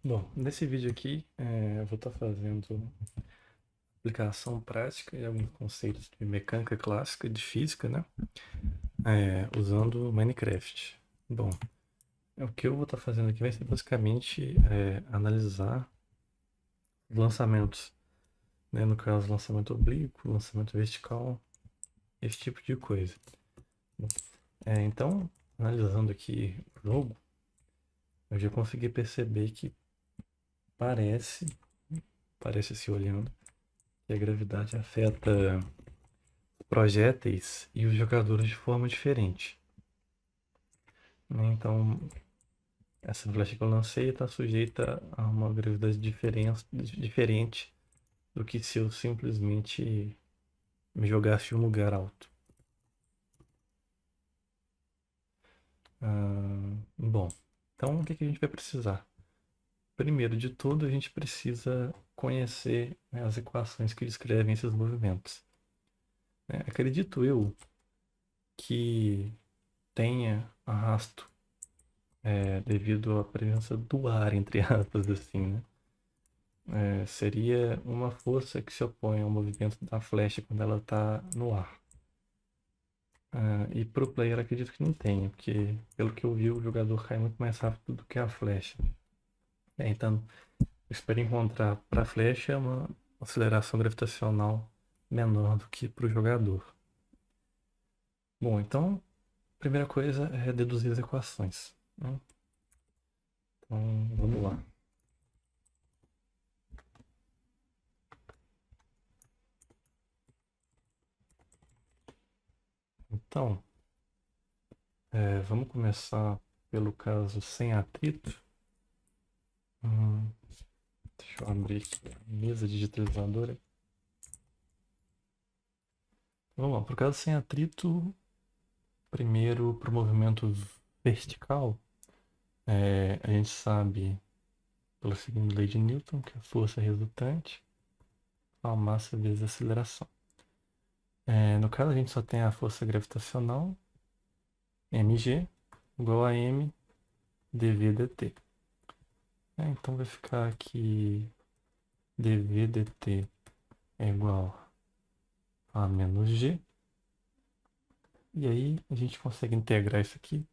Bom, nesse vídeo aqui eu vou estar fazendo aplicação prática e alguns conceitos de mecânica clássica, de física, né? Usando Minecraft. Bom, o que eu vou estar fazendo aqui vai ser basicamente analisar os lançamentos, né? No caso, lançamento oblíquo, lançamento vertical, esse tipo de coisa. Bom, então, analisando aqui o jogo, eu já consegui perceber que parece, parece se olhando, que a gravidade afeta projéteis e os jogadores de forma diferente, né? Então, essa flecha que eu lancei está sujeita a uma gravidade diferente do que se eu simplesmente me jogasse em um lugar alto. Bom, então o que a gente vai precisar? Primeiro de tudo, a gente precisa conhecer, né, as equações que descrevem esses movimentos, né? Acredito eu que tenha arrasto devido à presença do ar, entre aspas, assim, né? Seria uma força que se opõe ao movimento da flecha quando ela está no ar. E pro player acredito que não tenha, porque pelo que eu vi o jogador cai muito mais rápido do que a flecha. Então, eu espero encontrar para a flecha uma aceleração gravitacional menor do que para o jogador. Bom, então, a primeira coisa é deduzir as equações, né? Então, vamos lá. Então, vamos começar pelo caso sem atrito. Hum, Deixa eu abrir aqui a mesa digitalizadora. Vamos lá, por caso sem atrito, primeiro para o movimento vertical, a gente sabe pela segunda lei de Newton que a força resultante é a massa vezes a aceleração. No caso, a gente só tem a força gravitacional, mg, igual a m dv dt. Então vai ficar aqui dv dt é igual a menos g. E aí a gente consegue integrar isso aqui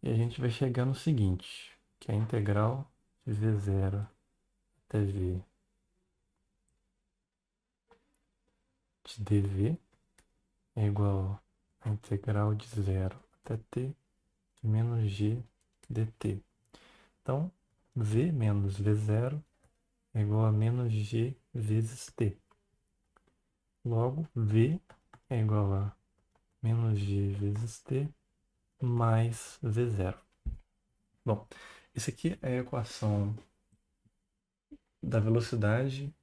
e a gente vai chegar no seguinte, que é a integral de v0 até v de dv é igual a integral de 0 até t de menos g dt. Então, v menos v0 é igual a menos g vezes t. Logo, v é igual a menos g vezes t mais v0. Bom, isso aqui é a equação da velocidade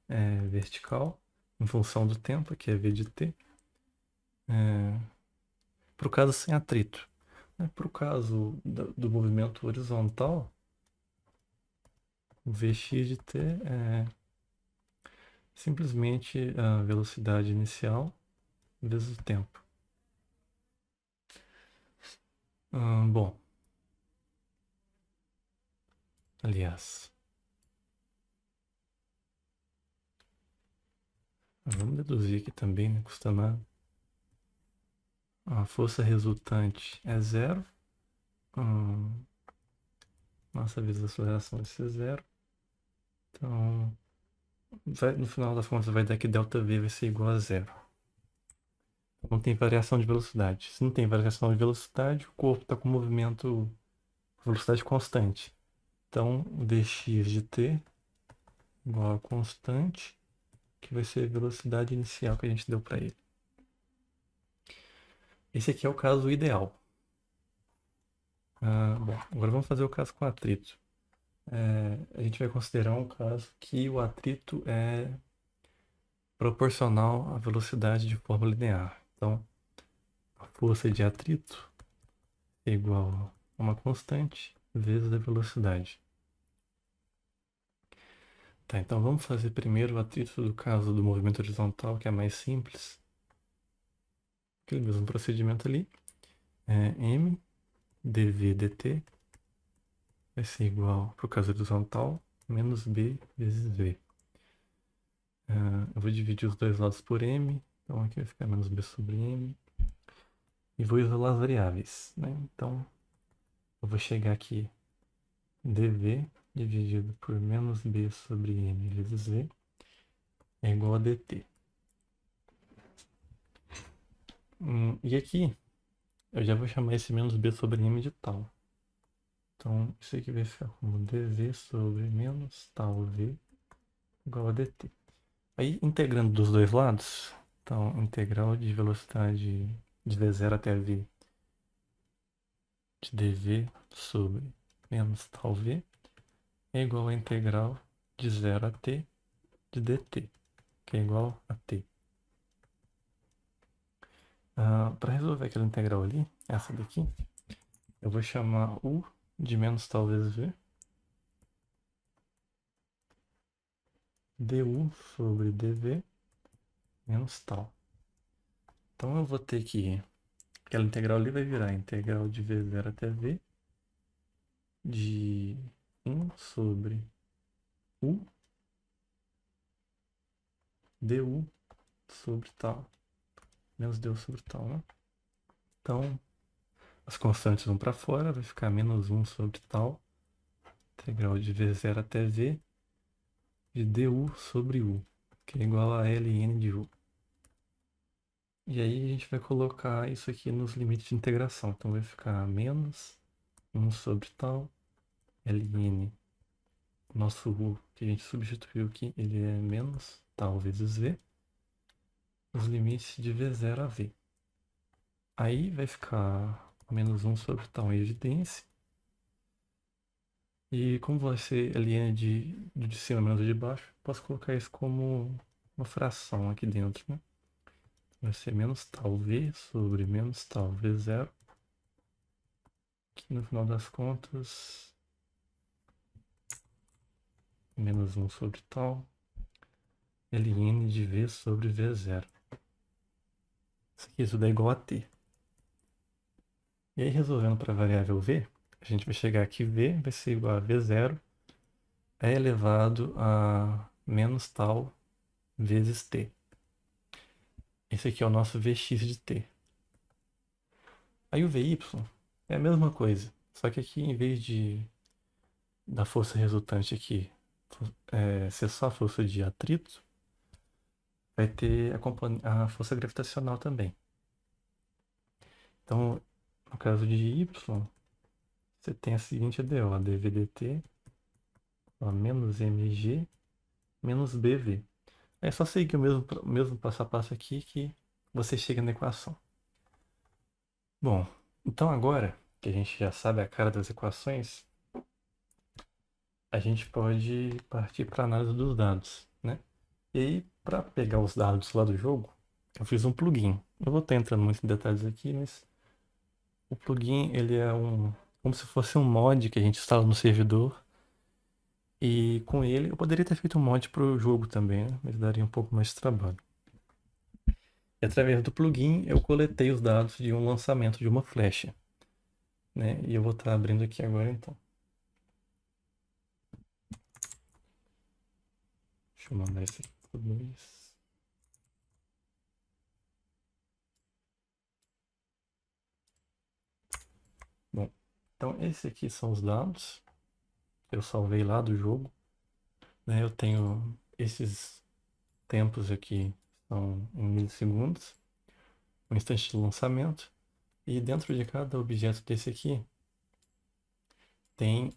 vertical em função do tempo, que é v de t, para o caso sem atrito. Para o caso do movimento horizontal, o Vx de t é simplesmente a velocidade inicial vezes o tempo. Bom, aliás, vamos deduzir aqui também, né? Custa nada. A força resultante é zero. Massa vezes a aceleração vai ser zero. Então, no final das contas, vai dar que ΔV vai ser igual a zero. Não tem variação de velocidade. Se não tem variação de velocidade, o corpo está com movimento, velocidade constante. Então, Vx de t igual a constante, que vai ser a velocidade inicial que a gente deu para ele. Esse aqui é o caso ideal. Bom, agora vamos fazer o caso com atrito. A gente vai considerar um caso que o atrito é proporcional à velocidade de forma linear. Então, a força de atrito é igual a uma constante vezes a velocidade. Tá, então vamos fazer primeiro o atrito do caso do movimento horizontal, que é mais simples. Aquele mesmo procedimento ali. M dv dt vai ser igual, por causa do horizontal, menos b vezes v. Eu vou dividir os dois lados por m, então aqui vai ficar menos b sobre m. E vou isolar as variáveis, né? Então, eu vou chegar aqui, dv dividido por menos b sobre m vezes v é igual a dt. E aqui, eu já vou chamar esse menos b sobre m de tal. Então, isso aqui vai ficar como dv sobre menos tal v igual a dt. Aí, integrando dos dois lados, então, integral de velocidade de v0 até v de dv sobre menos tal v é igual a integral de 0 a t de dt, que é igual a t. Para resolver aquela integral ali, essa daqui, eu vou chamar u de menos tal vezes v, du sobre dv menos tal. Então eu vou ter que, aquela integral ali vai virar integral de v0 até v de 1 sobre u du sobre tal, menos du sobre tal, né? Então, as constantes vão para fora, vai ficar menos 1 sobre tal, integral de v0 até v de du sobre u, que é igual a ln de u. E aí a gente vai colocar isso aqui nos limites de integração. Então vai ficar menos 1 sobre tal, ln, nosso u que a gente substituiu aqui, ele é menos tal vezes v, os limites de v0 a v. Aí vai ficar menos 1 sobre tal em evidência. E como vai ser ln de cima menos de baixo, posso colocar isso como uma fração aqui dentro, né? Vai ser menos tal v sobre menos tal v0, que no final das contas, menos 1 sobre tal, ln de v sobre v0. Isso daí é igual a t. E aí, resolvendo para a variável v, a gente vai chegar aqui, v vai ser igual a v0 elevado a menos tal vezes t. Esse aqui é o nosso vx de t. Aí o vy é a mesma coisa, só que aqui, em vez da força resultante aqui ser só a força de atrito, vai ter a força gravitacional também. Então, no caso de y, você tem a seguinte EDO, a dv dt, menos mg, menos bv. É só seguir o mesmo passo a passo aqui que você chega na equação. Bom, então agora que a gente já sabe a cara das equações, a gente pode partir para a análise dos dados, né? E aí, para pegar os dados lá do jogo, eu fiz um plugin. Eu vou estar entrando muito em detalhes aqui, mas o plugin ele é como se fosse um mod que a gente instala no servidor. E com ele eu poderia ter feito um mod para o jogo também, né? Mas daria um pouco mais de trabalho. E através do plugin eu coletei os dados de um lançamento de uma flecha, né? E eu vou estar abrindo aqui agora então. Deixa eu mandar esse aqui pro Luiz. Bom, então esses aqui são os dados que eu salvei lá do jogo, né? Eu tenho esses tempos aqui, são em milissegundos, o instante de lançamento, e dentro de cada objeto desse aqui tem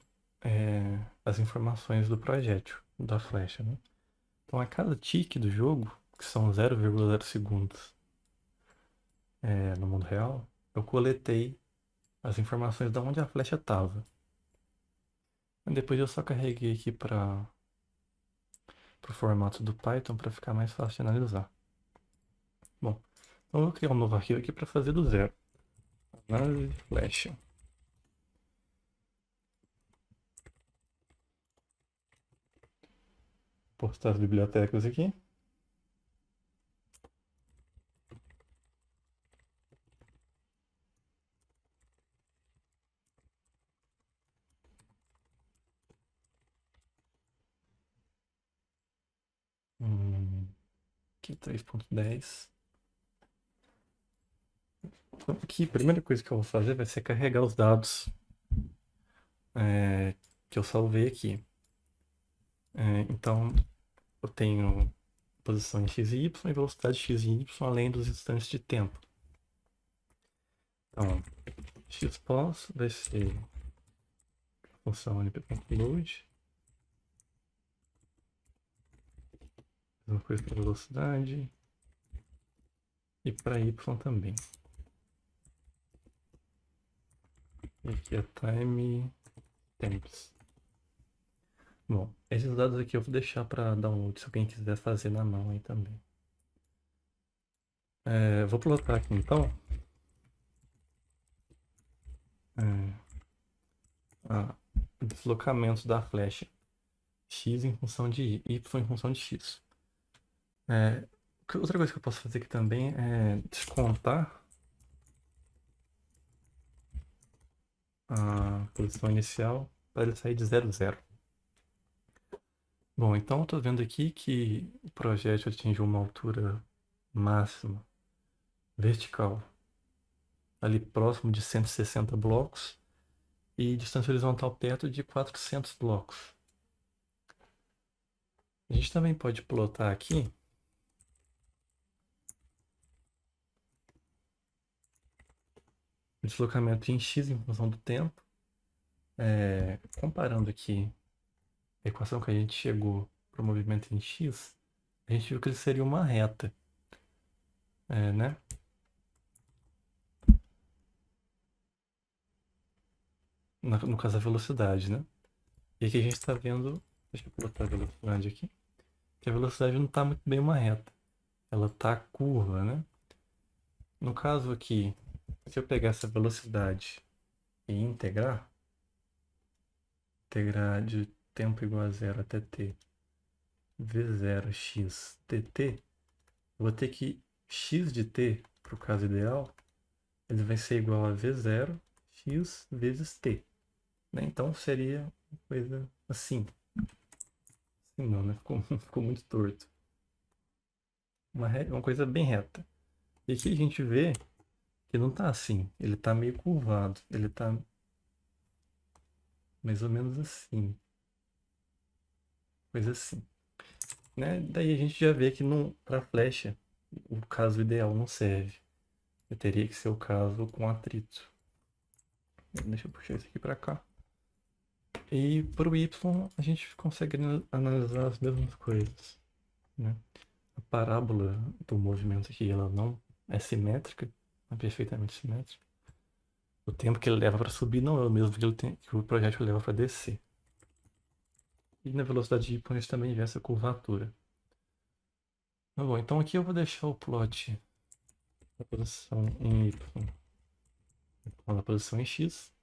as informações do projétil, da flecha, né? Então a cada tique do jogo, que são 0,0 segundos no mundo real, eu coletei as informações de onde a flecha estava. Depois eu só carreguei aqui para o formato do Python para ficar mais fácil de analisar. Bom, então eu vou criar um novo arquivo aqui para fazer do zero. Análise flecha. Postar as bibliotecas aqui. aqui 3.10. Então, aqui, a primeira coisa que eu vou fazer vai ser carregar os dados que eu salvei aqui. Então, eu tenho posição em x e y e velocidade x e y além dos instantes de tempo. Então, xpos vai ser a função np.load. Mesma coisa para velocidade. E para y também. E aqui é time temps. Bom, esses dados aqui eu vou deixar para download se alguém quiser fazer na mão aí também. Vou plotar aqui então o deslocamento da flecha x em função de y em função de x. Outra coisa que eu posso fazer aqui também é descontar a posição inicial para ele sair de 0, 0. Bom, então eu estou vendo aqui que o projétil atingiu uma altura máxima vertical ali próximo de 160 blocos e distância horizontal perto de 400 blocos. A gente também pode plotar aqui o deslocamento em x em função do tempo, comparando aqui a equação que a gente chegou para o movimento em x, a gente viu que ele seria uma reta, né? No caso a velocidade, né? E aqui a gente está vendo, deixa eu botar a velocidade aqui, que a velocidade não está muito bem uma reta, ela está curva, né? No caso aqui, se eu pegar essa velocidade e integrar de tempo igual a 0 até t v0x dt, eu vou ter que x de t, para o caso ideal, ele vai ser igual a v0 x vezes t. Né? Então seria uma coisa assim. Assim não, né? Ficou muito torto. Uma coisa bem reta. E aqui a gente vê que não está assim. Ele está meio curvado. Ele está mais ou menos assim. Coisa assim. Né? Daí a gente já vê que para flecha o caso ideal não serve. Teria que ser o caso com atrito. Deixa eu puxar isso aqui para cá. E para o y a gente consegue analisar as mesmas coisas. Né? A parábola do movimento aqui ela não é simétrica, é perfeitamente simétrica. O tempo que ele leva para subir não é o mesmo que o projétil leva para descer. E na velocidade de y a gente também vê essa curvatura. Bom, então aqui eu vou deixar o plot da posição em y com a posição em x.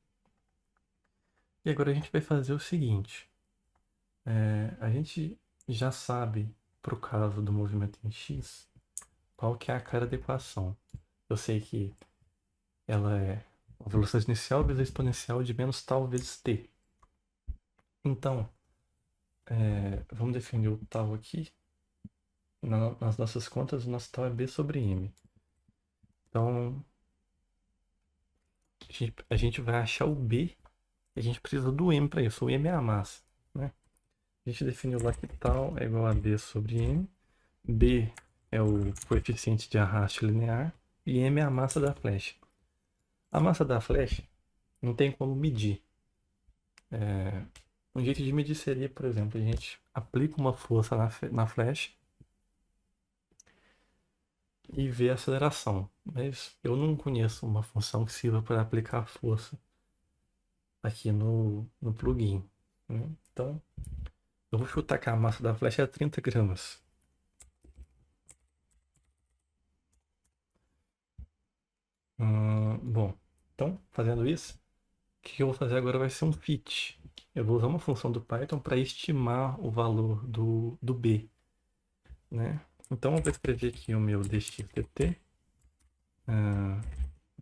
E agora a gente vai fazer o seguinte. A gente já sabe, para o caso do movimento em x, qual que é a cara da equação. Eu sei que ela é a velocidade inicial vezes a exponencial de menos tal vezes t. Então, vamos definir o tal aqui. Nas nossas contas, o nosso tal é b sobre m. Então, a gente vai achar o b e a gente precisa do m para isso. O m é a massa. Né? A gente definiu lá que tal é igual a b sobre m. B é o coeficiente de arraste linear e m é a massa da flecha. A massa da flecha não tem como medir. Um jeito de medir seria, por exemplo, a gente aplica uma força na flecha e vê a aceleração. Mas eu não conheço uma função que sirva para aplicar força aqui no plugin. Né? Então, eu vou chutar que a massa da flecha é 30 gramas. Bom, então, fazendo isso, o que eu vou fazer agora vai ser um fit. Eu vou usar uma função do Python para estimar o valor do B. Né? Então, eu vou escrever aqui o meu dxdt.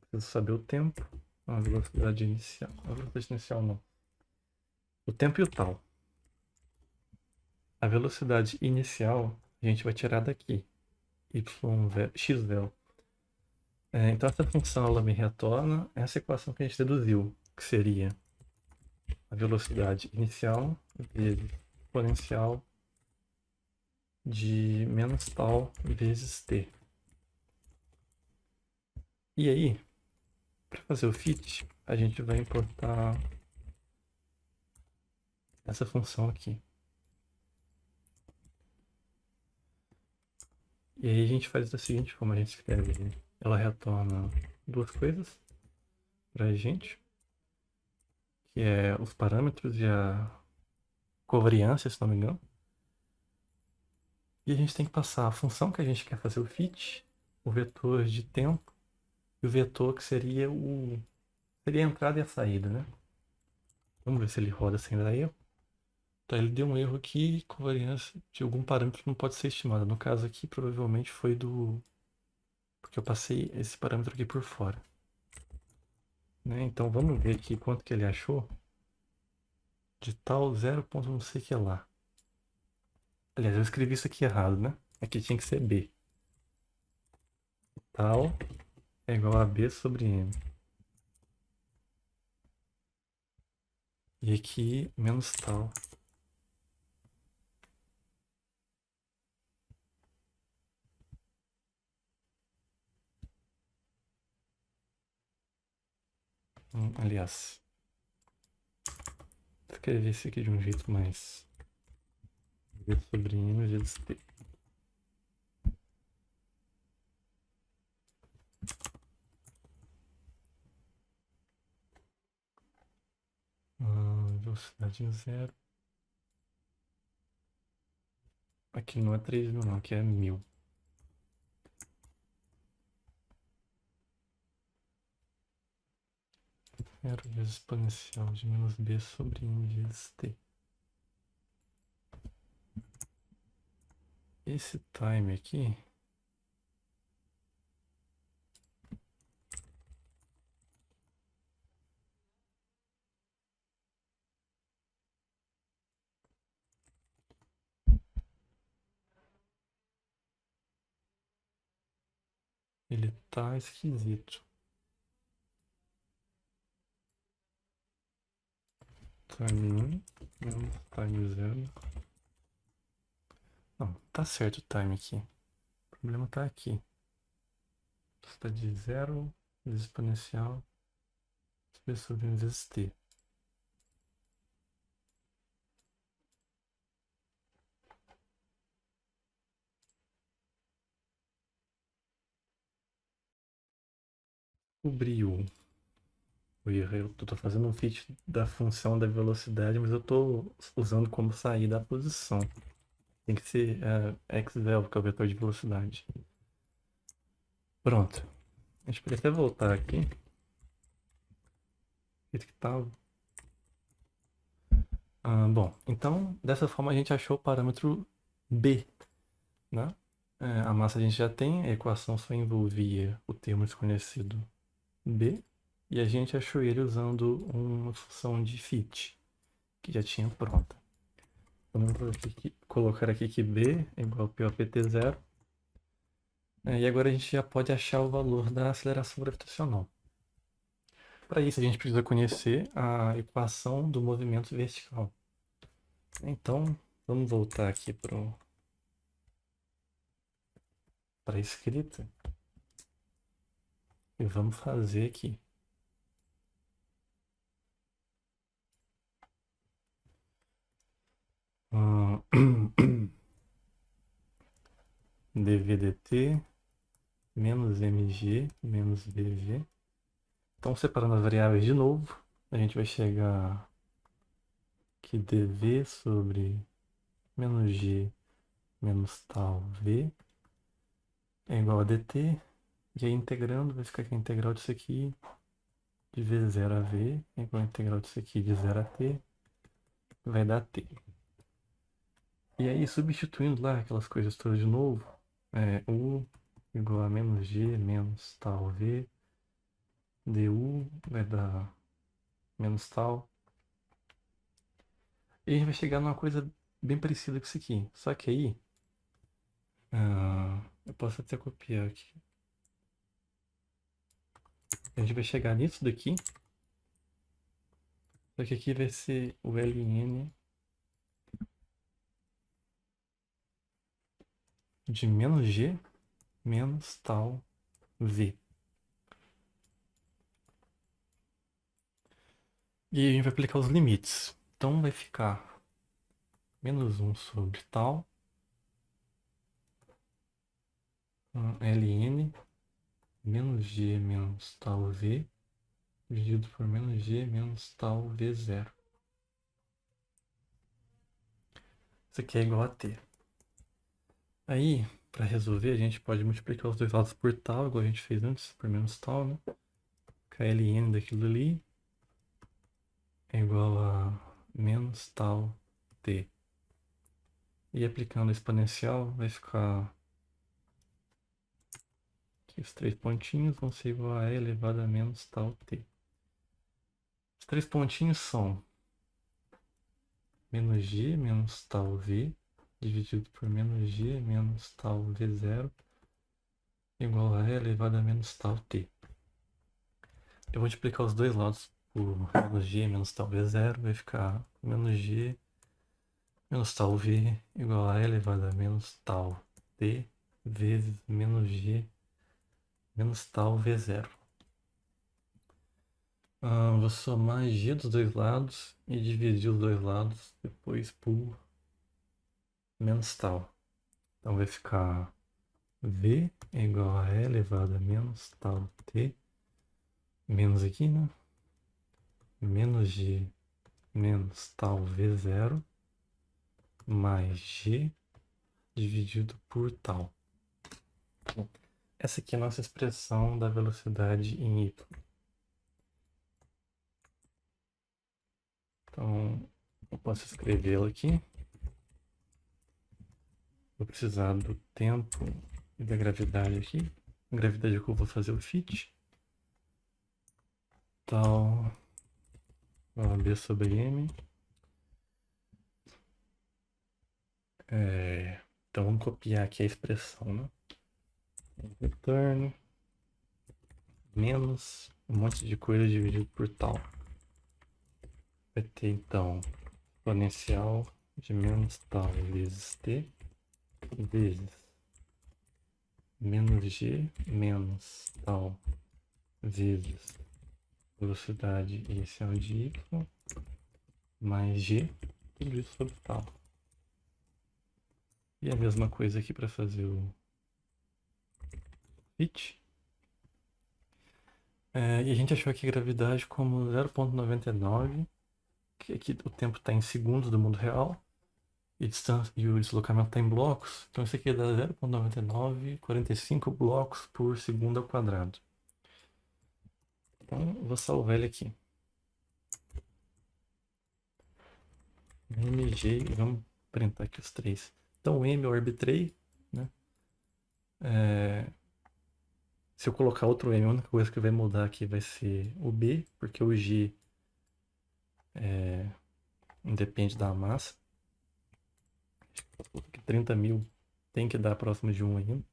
Preciso saber o tempo, a velocidade inicial. A velocidade inicial não. O tempo e o tal. A velocidade inicial a gente vai tirar daqui. xvel. Então essa função ela me retorna essa equação que a gente deduziu, que seria a velocidade inicial vezes exponencial de menos tal vezes t. E aí, para fazer o fit, a gente vai importar essa função aqui. E aí a gente faz da seguinte forma, a gente escreve, ela retorna duas coisas para a gente, que é os parâmetros e a covariância, se não me engano. E a gente tem que passar a função que a gente quer fazer o fit, o vetor de tempo e o vetor que seria seria a entrada e a saída, né? Vamos ver se ele roda sem dar erro. Tá, ele deu um erro aqui, covariância de algum parâmetro não pode ser estimada. No caso aqui, provavelmente foi porque eu passei esse parâmetro aqui por fora. Né? Então vamos ver aqui quanto que ele achou de tal 0. Não sei que lá. Aliás, eu escrevi isso aqui errado, né? Aqui tinha que ser B. Tal é igual a B sobre M. E aqui menos tal. Aliás, vou escrever isso aqui de um jeito mais B sobre M vezes T. Velocidade em zero. Aqui não é 3.000 não, aqui é 1.000. Zero vezes exponencial de menos B sobre M vezes T. Esse time aqui ele tá esquisito. Time 1 menos time 0. Não, tá certo o time aqui. O problema tá aqui. Está de 0 vezes exponencial B sobre M vezes T. Descobriu o erro. Eu tô fazendo um fit da função da velocidade, mas eu tô usando como saída a posição. Tem que ser xvel, que é o vetor de velocidade. Pronto. A gente pode até voltar aqui. Que tal? Bom, então dessa forma a gente achou o parâmetro B, né? A massa a gente já tem, a equação só envolvia o termo desconhecido B, e a gente achou ele usando uma função de fit, que já tinha pronta. Vamos colocar aqui que B é igual a POPT0. E agora a gente já pode achar o valor da aceleração gravitacional. Para isso a gente precisa conhecer a equação do movimento vertical. Então, vamos voltar aqui para a escrita e vamos fazer aqui. dvdt menos mg menos bv. Então, separando as variáveis de novo, a gente vai chegar que dv sobre menos g menos tal v é igual a dt. E aí, integrando, vai ficar que a integral disso aqui de v0 a v é igual a integral disso aqui de 0 a t vai dar t. E aí, substituindo lá aquelas coisas todas de novo, u igual a menos g menos tal v, du vai dar menos tal. E a gente vai chegar numa coisa bem parecida com isso aqui. Só que aí, Eu posso até copiar aqui. A gente vai chegar nisso daqui. Só que aqui vai ser o ln de menos g menos tal v. E a gente vai aplicar os limites. Então vai ficar menos 1 sobre tal ln menos g menos tal v dividido por menos g menos tal v0. Isso aqui é igual a t. Aí, para resolver, a gente pode multiplicar os dois lados por tal, igual a gente fez antes, por menos tal, né? KLN daquilo ali é igual a menos tal t. E aplicando a exponencial, vai ficar aqui os três pontinhos vão ser igual a e elevado a menos tal t. Os três pontinhos são menos g menos tal v dividido por menos g menos tal v0 igual a e elevado a menos tal t. Eu vou multiplicar os dois lados por menos g menos tal v0, vai ficar menos g menos tal v igual a e elevado a menos tal t vezes menos g menos tal v0. Vou somar g dos dois lados e dividir os dois lados depois por menos tal. Então vai ficar v igual a e elevado a menos tal t menos aqui, né? Menos g menos tal v0 mais g dividido por tal. Essa aqui é a nossa expressão da velocidade em y. Então, eu posso escrevê-la aqui. Vou precisar do tempo e da gravidade aqui. A gravidade é que eu vou fazer o fit. Tal B sobre M. Então vamos copiar aqui a expressão, né? Return menos um monte de coisa dividido por tal. Vai ter então exponencial de menos tal vezes t vezes menos g menos tal vezes velocidade inicial de y mais g, tudo isso sobre tal. E a mesma coisa aqui para fazer o fit. E a gente achou aqui a gravidade como 0,99, que aqui o tempo está em segundos do mundo real, e o deslocamento está em blocos, então isso aqui dá 0,9945 blocos por segundo ao quadrado. Então eu vou salvar ele aqui. MG, vamos printar aqui os três. Então o M eu arbitrei, né? Se eu colocar outro M, a única coisa que vai mudar aqui vai ser o B, porque o G independe da massa. 30.000 tem que dar próximo de 1 ainda.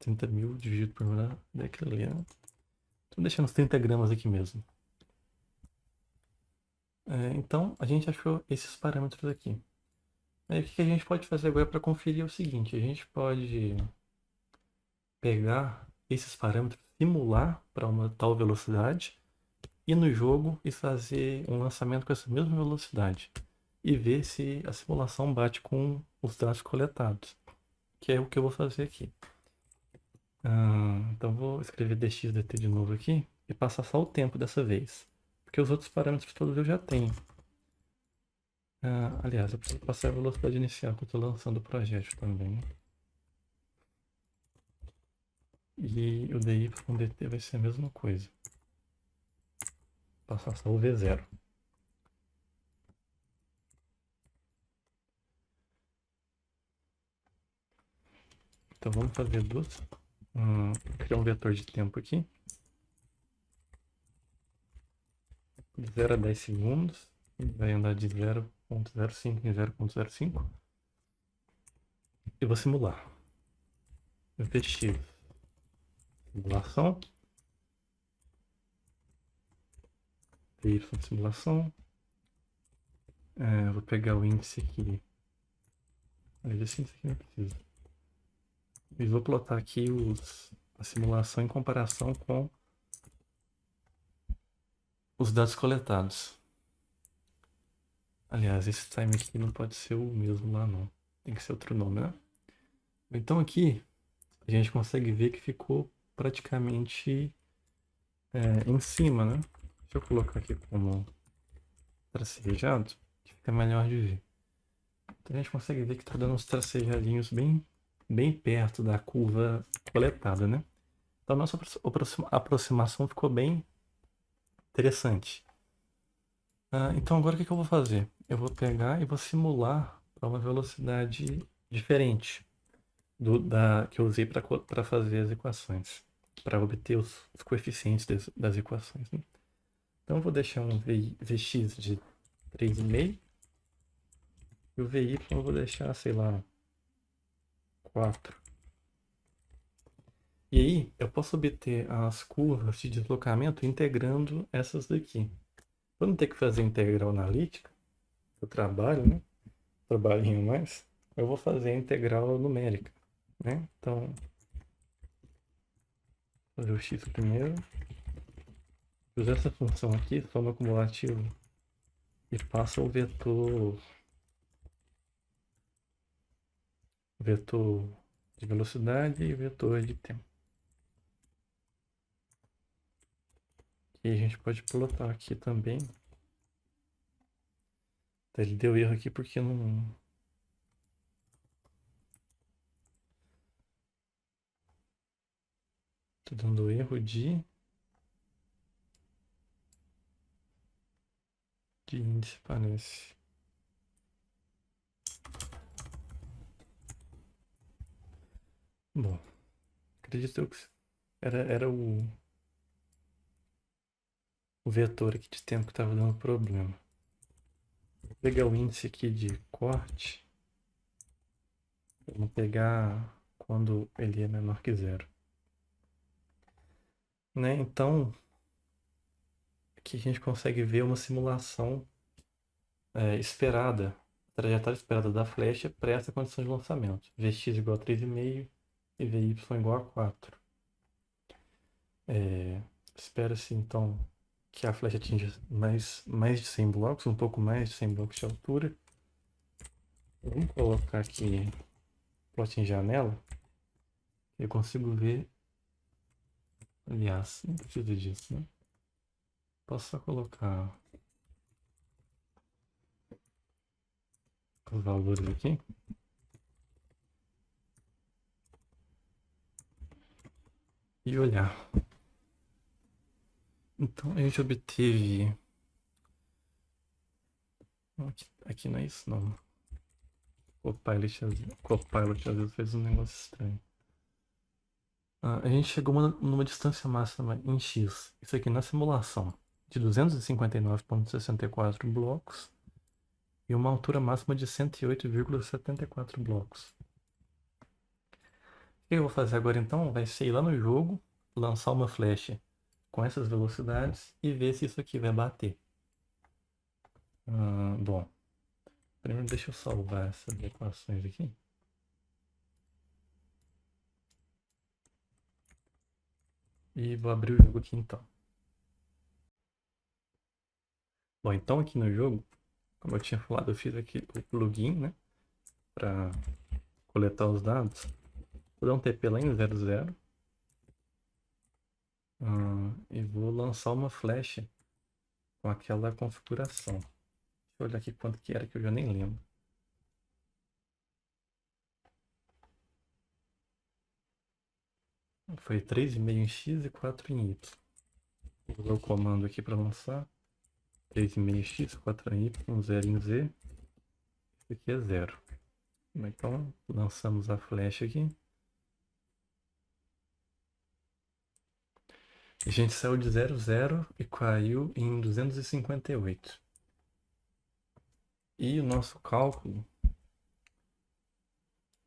30.000 dividido por 1 daquilo ali, né? Estou deixando os 30 gramas aqui mesmo. Então, a gente achou esses parâmetros aqui. Aí, o que a gente pode fazer agora para conferir é o seguinte. A gente pode pegar esses parâmetros, simular para uma tal velocidade, ir no jogo e fazer um lançamento com essa mesma velocidade. E ver se a simulação bate com os dados coletados. Que é o que eu vou fazer aqui. Então vou escrever dx dt de novo aqui e passar só o tempo dessa vez. Porque os outros parâmetros todos eu já tenho. Aliás, eu preciso passar a velocidade inicial que eu estou lançando o projeto também. E o dy com dt vai ser a mesma coisa. Passar só o v0. Então vamos fazer duas. Criar um vetor de tempo aqui. De 0 a 10 segundos. Vai andar de 0,05 em 0,05. E vou simular. vx simulação, vy simulação. Vou pegar o índice aqui. Aliás, esse índice aqui não precisa. E vou plotar aqui a simulação em comparação com os dados coletados. Aliás, esse time aqui não pode ser o mesmo lá não. Tem que ser outro nome, né? Então aqui a gente consegue ver que ficou praticamente em cima, né? Deixa eu colocar aqui como tracejado, que fica melhor de ver. Então a gente consegue ver que está dando uns tracejadinhos bem perto da curva coletada, né? Então a nossa aproximação ficou bem interessante. Então agora o que eu vou fazer? Eu vou pegar e vou simular para uma velocidade diferente que eu usei para fazer as equações, para obter os coeficientes das equações, né? Então eu vou deixar um Vx de 3,5 e o Vy eu vou deixar, sei lá, 4. E aí eu posso obter as curvas de deslocamento integrando essas daqui. Para não ter que fazer integral analítica, eu trabalho, né? Trabalhinho mais, eu vou fazer a integral numérica, né? Então, fazer o x primeiro, usar essa função aqui, soma acumulativo, e passa o vetor de velocidade e vetor de tempo. E a gente pode plotar aqui também. Ele deu erro aqui porque não... Tô dando erro de índice, parece. Bom, acredito que era o vetor aqui de tempo que estava dando problema. Vou pegar o índice aqui de corte. Vamos pegar quando ele é menor que zero. Né? Então, aqui a gente consegue ver uma simulação esperada, a trajetória esperada da flecha para essa condição de lançamento. Vx igual a 3,5 e Vy igual a 4. Espera-se então que a flecha atinja mais de 100 blocos, um pouco mais de 100 blocos de altura. Vamos colocar aqui plot em janela. Eu consigo ver. Aliás, não preciso disso, né? Posso só colocar os valores aqui. E olhar. Então a gente obteve. Aqui não é isso não. Copilot às vezes fez um negócio estranho. A gente chegou numa distância máxima em x. Isso aqui na simulação. De 259,64 blocos. E uma altura máxima de 108,74 blocos. O que eu vou fazer agora então vai ser ir lá no jogo, lançar uma flecha com essas velocidades e ver se isso aqui vai bater. Bom, primeiro deixa eu salvar essas equações aqui. E vou abrir o jogo aqui então. Bom, então aqui no jogo, como eu tinha falado, eu fiz aqui o plugin, né, para coletar os dados. Vou dar um TP lá em 00. E vou lançar uma flecha com aquela configuração. Deixa eu olhar aqui quanto que era que eu já nem lembro. Foi 3,5 em X e 4 em Y. Vou usar o comando aqui para lançar. 3,5 em X, 4 em Y, 0 em Z. Isso aqui é 0. Então, lançamos a flecha aqui. A gente saiu de 0,0 e caiu em 258. E o nosso cálculo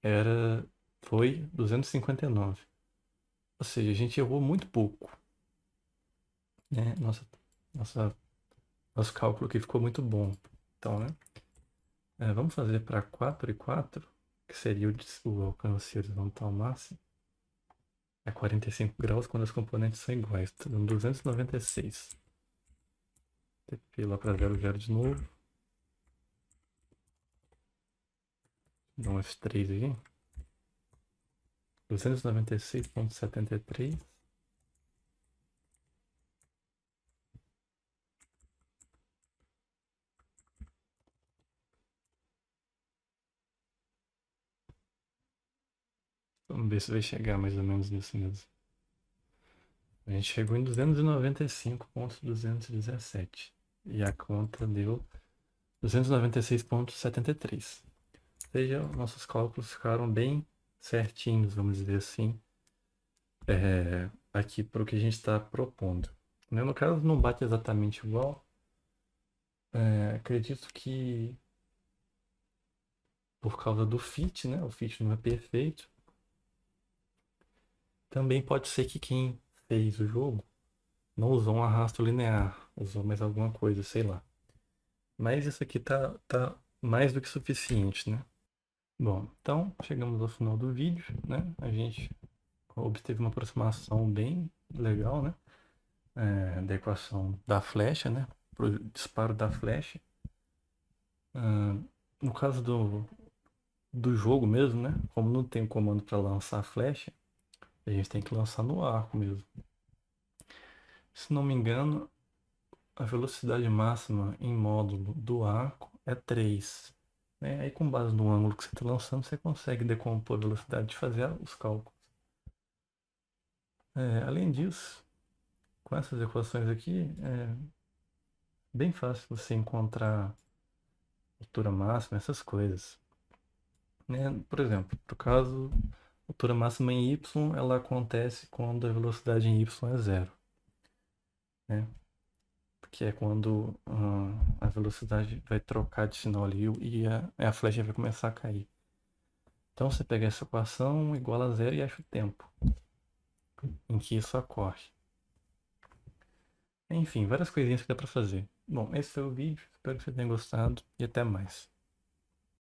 era foi 259. Ou seja, a gente errou muito pouco, né? Nossa, nosso cálculo aqui ficou muito bom. Então, né? Vamos fazer para 4 e 4, que seria o alcance horizontal máximo. É 45 graus quando os componentes são iguais. Tá dando 296. TP lá para 00 de novo. Dá um F3 aí. 296,73. Vamos ver se vai chegar mais ou menos nisso mesmo. A gente chegou em 295,217. E a conta deu 296,73. Ou seja, nossos cálculos ficaram bem certinhos, vamos dizer assim, aqui para o que a gente está propondo. Né, no caso, não bate exatamente igual. Acredito que por causa do fit, né? O fit não é perfeito. Também pode ser que quem fez o jogo não usou um arrasto linear, usou mais alguma coisa, sei lá. Mas isso aqui tá mais do que suficiente, né? Bom, então chegamos ao final do vídeo, né? A gente obteve uma aproximação bem legal, né? Da equação da flecha, né? Pro disparo da flecha. No caso do jogo mesmo, né? Como não tem comando para lançar a flecha, a gente tem que lançar no arco mesmo. Se não me engano, a velocidade máxima em módulo do arco é 3. Né? Aí com base no ângulo que você está lançando, você consegue decompor a velocidade de fazer os cálculos. Além disso, com essas equações aqui, é bem fácil você encontrar altura máxima, essas coisas. Né? Por exemplo, por caso, altura máxima em y, ela acontece quando a velocidade em y é zero. Né? Que é quando a velocidade vai trocar de sinal ali e a flecha vai começar a cair. Então você pega essa equação igual a zero e acha o tempo em que isso ocorre. Enfim, várias coisinhas que dá para fazer. Bom, esse foi o vídeo, espero que você tenha gostado e até mais.